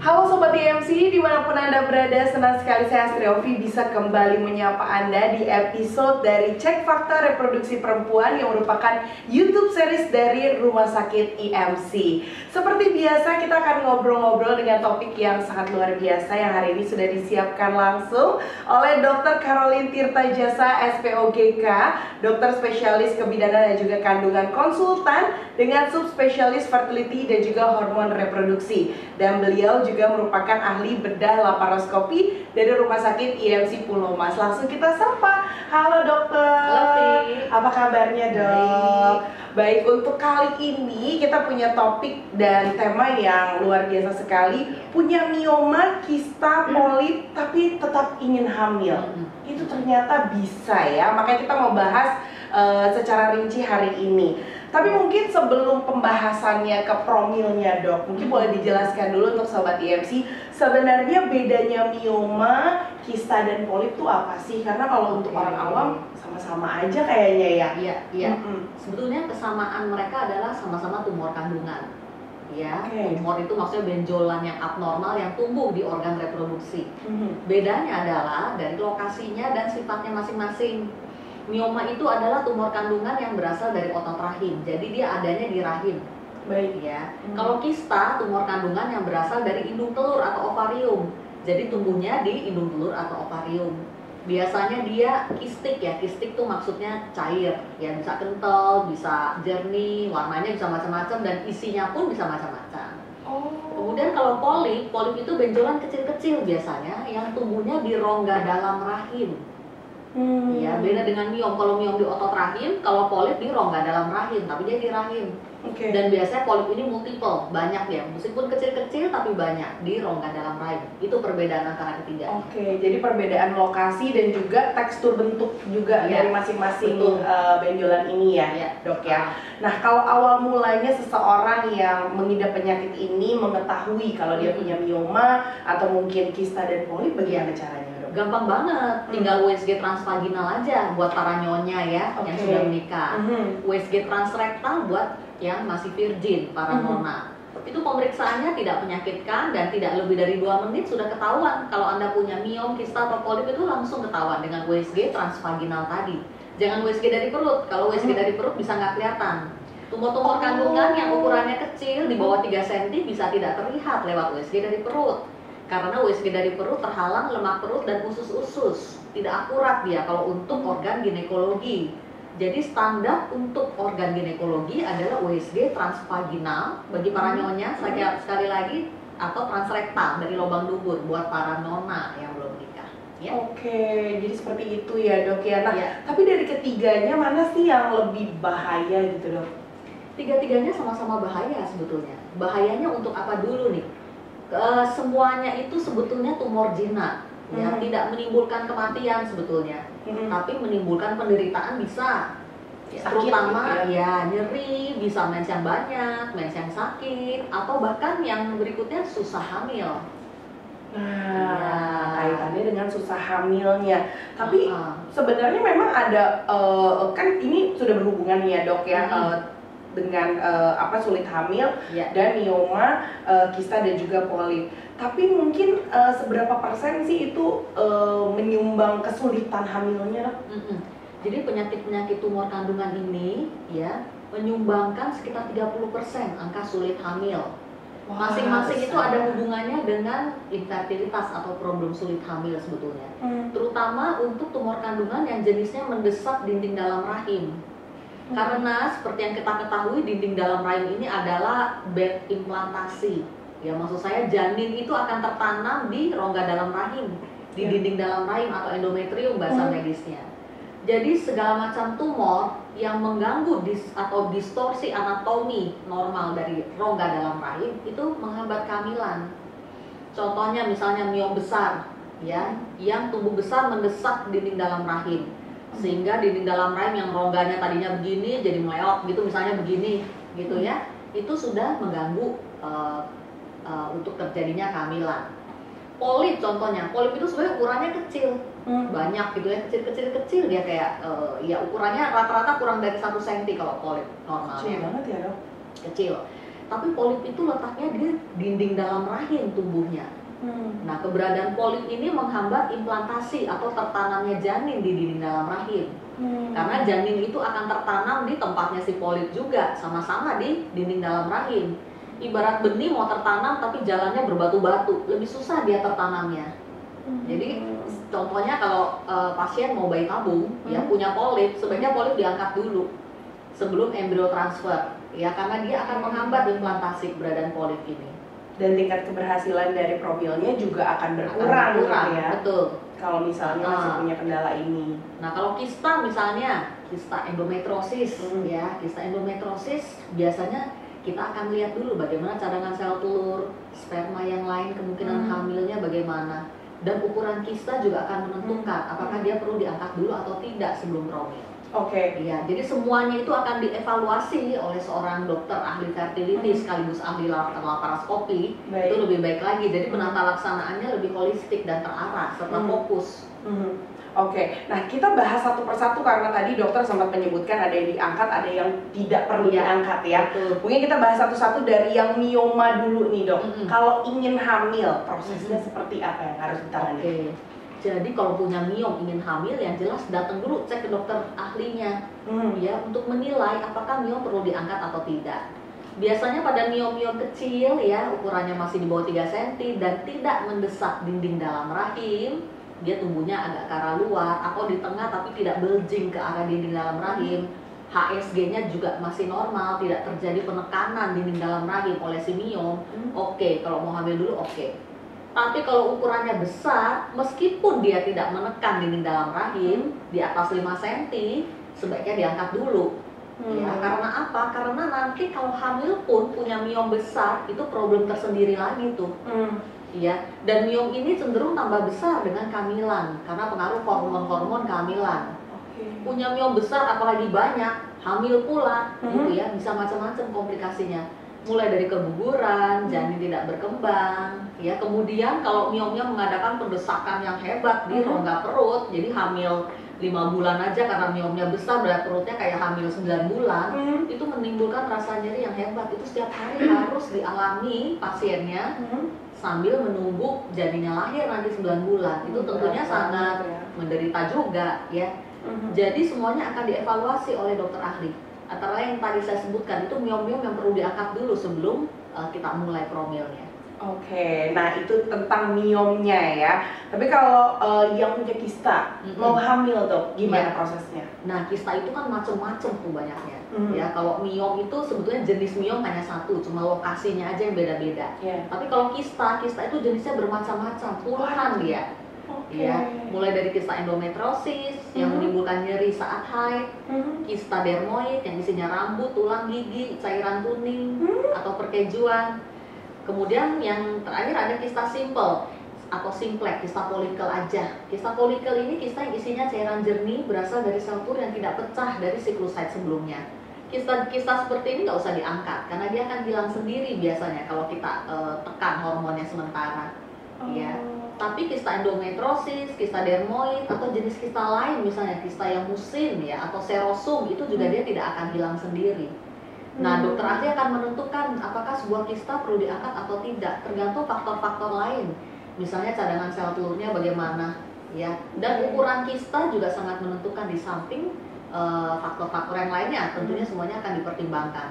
Halo Sobat IMC, dimanapun Anda berada, senang sekali saya Astri Ovi bisa kembali menyapa Anda di episode dari Cek Fakta Reproduksi Perempuan yang merupakan YouTube series dari Rumah Sakit IMC. Seperti biasa kita akan ngobrol-ngobrol dengan topik yang sangat luar biasa yang hari ini sudah disiapkan langsung oleh Dr. Caroline Tirtajasa SPOGK, dokter spesialis kebidanan dan juga kandungan konsultan dengan subspesialis fertility dan juga hormon reproduksi. Dan beliau juga merupakan ahli bedah laparoskopi dari Rumah Sakit IMC Pulau Mas. Langsung kita sapa. Halo dokter. Halo, apa kabarnya dok? Baik, untuk kali ini kita punya topik dan tema yang luar biasa sekali. Punya mioma, kista, polip, tapi tetap ingin hamil. Itu ternyata bisa ya, makanya kita mau bahas secara rinci hari ini. Tapi mungkin sebelum pembahasannya ke promilnya dok, mungkin boleh dijelaskan dulu untuk Sobat IMC, sebenarnya bedanya mioma, kista, dan polip itu apa sih? Karena kalau untuk orang awam sama-sama aja kayaknya ya. Iya. Sebetulnya kesamaan mereka adalah sama-sama tumor kandungan. Ya, tumor itu maksudnya benjolan yang abnormal yang tumbuh di organ reproduksi. Bedanya adalah dari lokasinya dan sifatnya masing-masing. Mioma itu adalah tumor kandungan yang berasal dari otot rahim, jadi dia adanya di rahim. Baik ya. Kalau kista, tumor kandungan yang berasal dari indung telur atau ovarium, jadi tumbuhnya di indung telur atau ovarium. Biasanya dia kistik ya, kistik tuh maksudnya cair, ya bisa kental, bisa jernih, warnanya bisa macam-macam dan isinya pun bisa macam-macam. Kemudian kalau polip itu benjolan kecil-kecil biasanya yang tumbuhnya di rongga dalam rahim. Ya, beda dengan miom. Kalau miom di otot rahim, kalau polip di rongga dalam rahim, tapi dia di rahim. Dan biasanya polip ini multiple, banyak ya, meskipun kecil-kecil tapi banyak di rongga dalam rahim. Itu perbedaan antara ketiga. Jadi perbedaan lokasi dan juga tekstur bentuk juga dari masing-masing benjolan ini ya, dok ya. Nah, kalau awal mulanya seseorang yang mengidap penyakit ini mengetahui kalau dia punya mioma atau mungkin kista dan polip, bagaimana caranya? Gampang banget, tinggal USG transvaginal aja buat para nyonya ya yang sudah menikah. USG transrektal buat yang masih virgin, para nona. Itu pemeriksaannya tidak menyakitkan dan tidak lebih dari 2 menit sudah ketahuan. Kalau Anda punya miom, kista atau polip itu langsung ketahuan dengan USG transvaginal tadi. Jangan USG dari perut, kalau USG dari perut bisa nggak kelihatan. Tumor-tumor kandungan yang ukurannya kecil di bawah 3 cm bisa tidak terlihat lewat USG dari perut. Karena USG dari perut terhalang lemak perut dan usus-usus. Tidak akurat dia kalau untuk organ ginekologi. Jadi standar untuk organ ginekologi adalah USG transvaginal bagi para nyonya, sekali lagi, atau transrektal dari lubang dubur buat para nona yang belum nikah. Ya. Jadi seperti itu ya dok ya. Nah, tapi dari ketiganya mana sih yang lebih bahaya gitu dok? Tiga-tiganya sama-sama bahaya sebetulnya. Bahayanya untuk apa dulu nih? Semuanya itu sebetulnya tumor jinak, ya, tidak menimbulkan kematian sebetulnya, tapi menimbulkan penderitaan bisa, terutama ya nyeri, bisa mens yang banyak, mens yang sakit, atau bahkan yang berikutnya susah hamil. Nah, kaitannya dengan susah hamilnya. Tapi sebenarnya memang ada, kan ini sudah berhubungan ya dok ya, dengan sulit hamil dan mioma, kista dan juga polip. Tapi mungkin seberapa persen sih itu menyumbang kesulitan hamilnya? Jadi penyakit-penyakit tumor kandungan ini ya menyumbangkan sekitar 30% angka sulit hamil. Masing-masing itu ada hubungannya dengan infertilitas atau problem sulit hamil sebetulnya. Terutama untuk tumor kandungan yang jenisnya mendesak dinding dalam rahim. Karena seperti yang kita ketahui dinding dalam rahim ini adalah bed implantasi. Ya, maksud saya janin itu akan tertanam di rongga dalam rahim, di dinding dalam rahim atau endometrium bahasa medisnya. Jadi segala macam tumor yang mengganggu atau distorsi anatomi normal dari rongga dalam rahim itu menghambat kehamilan. Contohnya misalnya miom besar, ya, yang tumbuh besar mendesak dinding dalam rahim. Sehingga dinding dalam rahim yang rongganya tadinya begini jadi meleot gitu, misalnya begini gitu ya, itu sudah mengganggu untuk terjadinya kehamilan. Polip contohnya, polip itu sebenarnya ukurannya kecil, banyak gitu ya, kecil dia kayak ya ukurannya rata-rata kurang dari 1 cm kalau polip normalnya. Kecil banget ya dok? Kecil. tapi polip itu letaknya di dinding dalam rahim tumbuhnya. Nah, keberadaan polip ini menghambat implantasi atau tertanamnya janin di dinding dalam rahim. Karena janin itu akan tertanam di tempatnya si polip juga, sama-sama di dinding dalam rahim. Ibarat benih mau tertanam tapi jalannya berbatu-batu, lebih susah dia tertanamnya. Jadi contohnya kalau pasien mau bayi tabung, ya punya polip, sebaiknya polip diangkat dulu sebelum embrio transfer, ya karena dia akan menghambat implantasi keberadaan polip ini. Dan tingkat keberhasilan dari profilnya juga akan berkurang gitu ya. Betul. Kalau misalnya masih punya kendala ini. Nah, kalau kista misalnya, kista endometriosis, ya, kista endometriosis biasanya kita akan lihat dulu bagaimana cadangan sel telur, sperma yang lain, kemungkinan hamilnya bagaimana. Dan ukuran kista juga akan menentukan apakah dia perlu diangkat dulu atau tidak sebelum promil. Oke. Iya, jadi semuanya itu akan dievaluasi oleh seorang dokter ahli fertility sekaligus ahli laparoskopi. Itu lebih baik lagi. Jadi penata laksanaannya lebih holistik dan terarah serta fokus. Oke. Nah, kita bahas satu persatu karena tadi dokter sempat menyebutkan ada yang diangkat, ada yang tidak perlu diangkat ya. Betul. Mungkin kita bahas satu-satu dari yang mioma dulu nih, Dok. Kalau ingin hamil, prosesnya seperti apa yang harus ditangani? Oke. Jadi kalau punya miom ingin hamil, yang jelas datang dulu cek ke dokter ahlinya, ya untuk menilai apakah miom perlu diangkat atau tidak. Biasanya pada miom-miom kecil ya ukurannya masih di bawah 3 cm dan tidak mendesak dinding dalam rahim, dia tumbuhnya agak ke arah luar atau di tengah tapi tidak bulging ke arah dinding dalam rahim. HSG-nya juga masih normal, tidak terjadi penekanan dinding dalam rahim oleh si miom. Oke, kalau mau hamil dulu oke. Tapi kalau ukurannya besar, meskipun dia tidak menekan dinding dalam rahim di atas 5 cm, sebaiknya diangkat dulu. Ya, karena apa? Karena nanti kalau hamil pun punya miom besar, itu problem tersendiri lagi tuh. Ya, dan miom ini cenderung tambah besar dengan kehamilan karena pengaruh hormon-hormon kehamilan. Punya miom besar apalagi banyak, hamil pula, gitu ya, bisa macam-macam komplikasinya. Mulai dari keguguran, janin tidak berkembang, ya kemudian kalau miomnya mengadakan pendesakan yang hebat di rongga perut, jadi hamil 5 bulan aja karena miomnya besar, berat perutnya kayak hamil 9 bulan, itu menimbulkan rasa nyeri yang hebat. Itu setiap hari harus dialami pasiennya sambil menunggu janinnya lahir nanti 9 bulan. Itu tentunya sangat menderita juga ya. Jadi semuanya akan dievaluasi oleh dokter ahli. Antara lain yang tadi saya sebutkan itu miom-miom yang perlu diangkat dulu sebelum kita mulai promilnya. Oke, nah itu tentang miomnya ya. Tapi kalau yang punya kista mau hamil Dok, gimana prosesnya? Nah, kista itu kan macam-macam tuh banyaknya. Ya, kalau miom itu sebetulnya jenis miom hanya satu, cuma lokasinya aja yang beda-beda. Tapi kalau kista itu jenisnya bermacam-macam, puluhan dia. Ya, mulai dari kista endometriosis yang menimbulkan nyeri saat haid, kista dermoid yang isinya rambut, tulang gigi, cairan kuning atau perkejuan. Kemudian yang terakhir ada kista simple atau simplex, kista folikel aja. Kista folikel ini kista yang isinya cairan jernih berasal dari sel telur yang tidak pecah dari siklus haid sebelumnya. Kista seperti ini nggak usah diangkat karena dia akan hilang sendiri biasanya kalau kita tekan hormonnya sementara. Ya. Tapi kista endometriosis, kista dermoid atau jenis kista lain misalnya kista yang musin ya atau serosum itu juga dia tidak akan hilang sendiri. Nah, dokter ahli akan menentukan apakah sebuah kista perlu diangkat atau tidak tergantung faktor-faktor lain. Misalnya cadangan sel telurnya bagaimana ya. Dan ukuran kista juga sangat menentukan di samping faktor-faktor yang lainnya tentunya semuanya akan dipertimbangkan.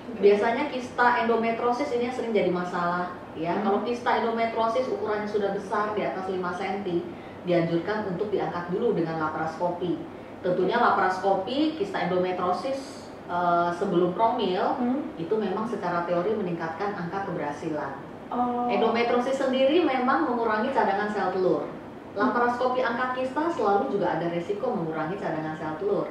Biasanya kista endometriosis ini yang sering jadi masalah ya. Kalau kista endometriosis ukurannya sudah besar di atas 5 cm, dianjurkan untuk diangkat dulu dengan laparoskopi. Tentunya laparoskopi kista endometriosis sebelum promil itu memang secara teori meningkatkan angka keberhasilan. Endometriosis sendiri memang mengurangi cadangan sel telur. Laparoskopi angkat kista selalu juga ada resiko mengurangi cadangan sel telur.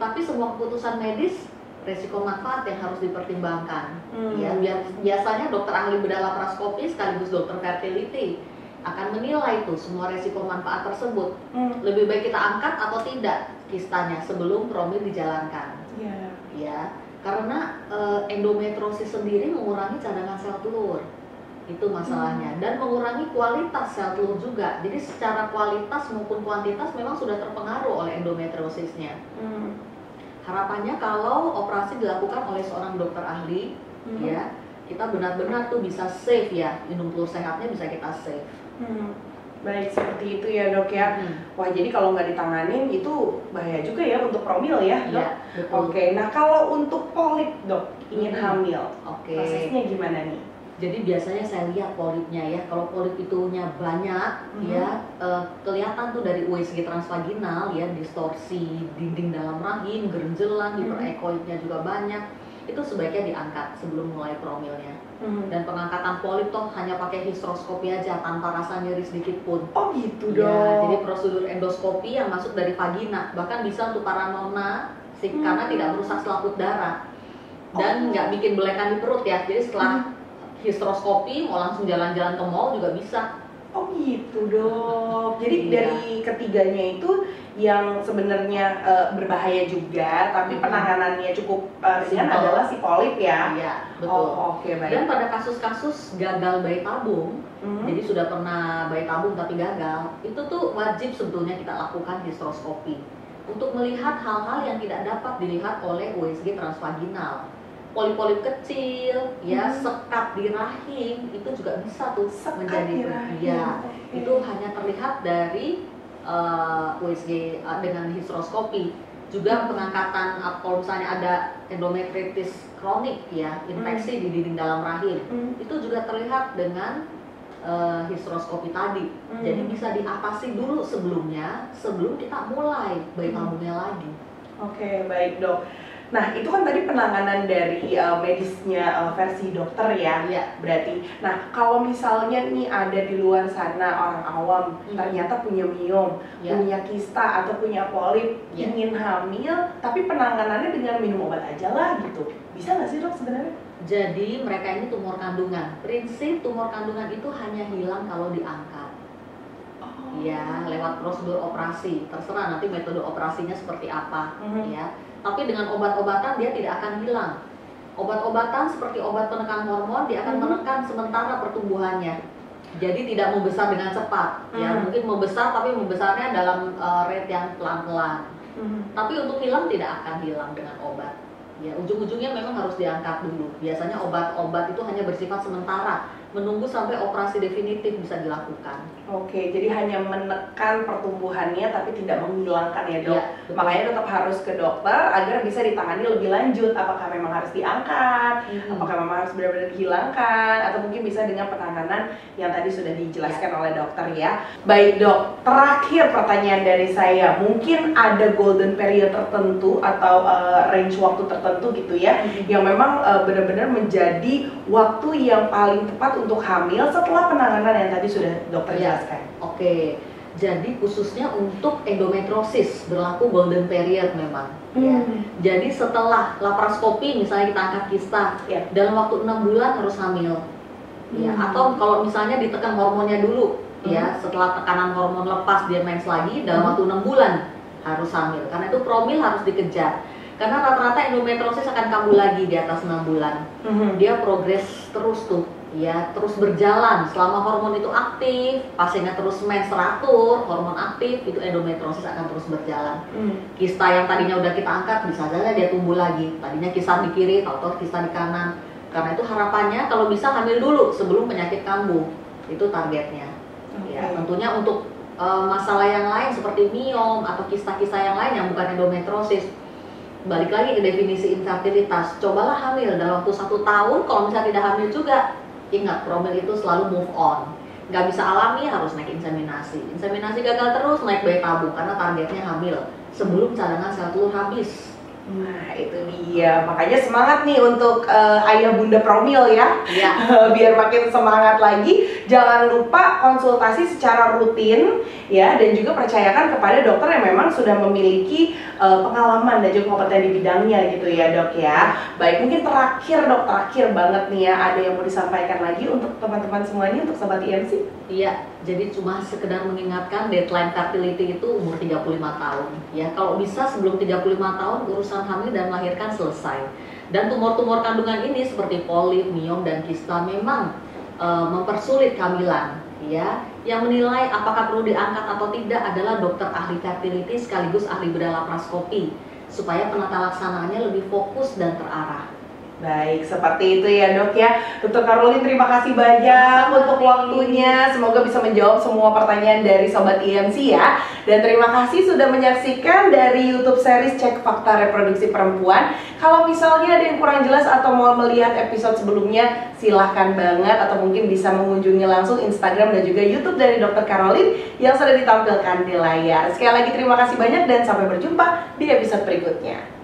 Tapi semua keputusan medis resiko manfaat yang harus dipertimbangkan. Ya, biasanya dokter ahli bedah laparoskopi sekaligus dokter fertility akan menilai tuh semua resiko manfaat tersebut. Lebih baik kita angkat atau tidak kistanya sebelum promil dijalankan. Ya, karena endometriosis sendiri mengurangi cadangan sel telur. Itu masalahnya dan mengurangi kualitas sel telur juga. Jadi secara kualitas maupun kuantitas memang sudah terpengaruh oleh endometriosisnya. Harapannya kalau operasi dilakukan oleh seorang dokter ahli ya kita benar-benar tuh bisa save ya, minum telur sehatnya bisa kita save. Baik, seperti itu ya dok ya. Wah, jadi kalau nggak ditanganin itu bahaya juga ya untuk promil ya dok? Iya, betul. Oke, nah kalau untuk polip dok, ingin hamil, prosesnya gimana nih? Jadi biasanya saya lihat polipnya ya, kalau polip itunya banyak ya, kelihatan tuh dari USG transvaginal ya, distorsi dinding dalam rahim, gerenjelan, hiperekoidnya juga banyak, itu sebaiknya diangkat sebelum mulai promilnya. Dan pengangkatan polip toh hanya pakai hysteroscopy aja tanpa rasa nyeri sedikit pun. Oh gitu dok. Ya, jadi prosedur endoskopi yang masuk dari vagina, bahkan bisa untuk para nona karena tidak merusak selaput darah dan nggak bikin belekan di perut ya. Jadi setelah hysteroscopy mau langsung jalan-jalan ke mall juga bisa. Oh gitu dok. Jadi dari ketiganya itu yang sebenarnya berbahaya juga, tapi penanganannya cukup ringan adalah si polip ya. Iya, betul. Oke, baik. Dan pada kasus-kasus gagal bayi tabung, jadi sudah pernah bayi tabung tapi gagal, itu tuh wajib sebetulnya kita lakukan hysteroscopy untuk melihat hal-hal yang tidak dapat dilihat oleh USG transvaginal. Polip-polip kecil, ya sekat di rahim itu juga bisa tuh menjadi itu hanya terlihat dari USG dengan hysteroscopy. Juga pengangkatan kalau misalnya ada endometritis kronik ya, infeksi di dinding dalam rahim, itu juga terlihat dengan hysteroscopy tadi. Jadi bisa diatasi dulu sebelumnya, sebelum kita mulai bayi tabungnya lagi. Oke, baik dok. Nah, itu kan tadi penanganan dari medisnya versi dokter ya, berarti. Nah, kalau misalnya nih ada di luar sana orang awam ternyata punya miom, punya kista atau punya polip, ingin hamil, tapi penanganannya dengan minum obat aja lah gitu. Bisa nggak sih dok sebenarnya? Jadi mereka ini tumor kandungan. Prinsip tumor kandungan itu hanya hilang kalau diangkat. Ya, lewat prosedur operasi. Terserah nanti metode operasinya seperti apa, ya. Tapi dengan obat-obatan dia tidak akan hilang. Obat-obatan seperti obat penekan hormon dia akan menekan sementara pertumbuhannya. Jadi tidak membesar dengan cepat. Ya, mungkin membesar tapi membesarnya dalam rate yang pelan-pelan. Tapi untuk hilang tidak akan hilang dengan obat. Ya, ujung-ujungnya memang harus diangkat dulu. Biasanya obat-obat itu hanya bersifat sementara, menunggu sampai operasi definitif bisa dilakukan. Oke, jadi hanya menekan pertumbuhannya tapi tidak menghilangkan ya dok. Makanya tetap harus ke dokter agar bisa ditangani lebih lanjut. Apakah memang harus diangkat, apakah memang harus benar-benar dihilangkan, atau mungkin bisa dengan penanganan yang tadi sudah dijelaskan oleh dokter ya. Baik dok, terakhir pertanyaan dari saya, mungkin ada golden period tertentu atau range waktu tertentu gitu ya, yang memang benar-benar menjadi waktu yang paling tepat untuk hamil setelah penanganan yang tadi sudah dokter jelaskan. Oke, jadi khususnya untuk endometriosis berlaku golden period memang. Ya. Jadi setelah laparoskopi misalnya kita angkat kista, dalam waktu 6 bulan harus hamil. Ya, atau kalau misalnya ditekan hormonnya dulu, ya setelah tekanan hormon lepas dia mens lagi dalam waktu 6 bulan harus hamil. Karena itu promil harus dikejar. Karena rata-rata endometriosis akan kambuh lagi di atas 6 bulan. Dia progres terus tuh, ya terus berjalan selama hormon itu aktif, pasiennya terus mens teratur, hormon aktif, itu endometriosis akan terus berjalan. Kista yang tadinya udah kita angkat bisa saja dia tumbuh lagi. Tadinya kista di kiri, atau kista di kanan. Karena itu harapannya kalau bisa hamil dulu sebelum penyakit kambuh. Itu targetnya. Ya, tentunya untuk masalah yang lain seperti miom atau kista-kista yang lain yang bukan endometriosis, balik lagi ke definisi infertilitas. Cobalah hamil dalam waktu 1 tahun. Kalau misalnya tidak hamil juga, ingat promil itu selalu move on. Nggak bisa alami, harus naik inseminasi. Inseminasi gagal terus, naik bayi tabung karena targetnya hamil sebelum cadangan sel telur habis. Nah itu dia, makanya semangat nih untuk ayah bunda promil ya, biar makin semangat lagi. Jangan lupa konsultasi secara rutin ya, dan juga percayakan kepada dokter yang memang sudah memiliki pengalaman dan juga kompeten di bidangnya gitu ya dok ya. Baik, mungkin terakhir banget nih ya, ada yang mau disampaikan lagi untuk teman-teman semuanya, untuk sobat IMC? Iya, jadi cuma sekedar mengingatkan deadline fertility itu umur 35 tahun ya. Kalau bisa sebelum 35 tahun urusan hamil dan melahirkan selesai. Dan tumor-tumor kandungan ini seperti polip, miom, dan kista memang mempersulit kehamilan ya. Yang menilai apakah perlu diangkat atau tidak adalah dokter ahli fertility sekaligus ahli bedah laparoskopi supaya penata laksanaannya lebih fokus dan terarah. Baik, seperti itu ya dok ya. Dr. Caroline terima kasih banyak untuk waktunya. Semoga bisa menjawab semua pertanyaan dari Sobat IMC ya. Dan terima kasih sudah menyaksikan dari YouTube series Cek Fakta Reproduksi Perempuan. Kalau misalnya ada yang kurang jelas atau mau melihat episode sebelumnya, silahkan banget atau mungkin bisa mengunjungi langsung Instagram dan juga YouTube dari Dr. Caroline yang sudah ditampilkan di layar. Sekali lagi terima kasih banyak dan sampai berjumpa di episode berikutnya.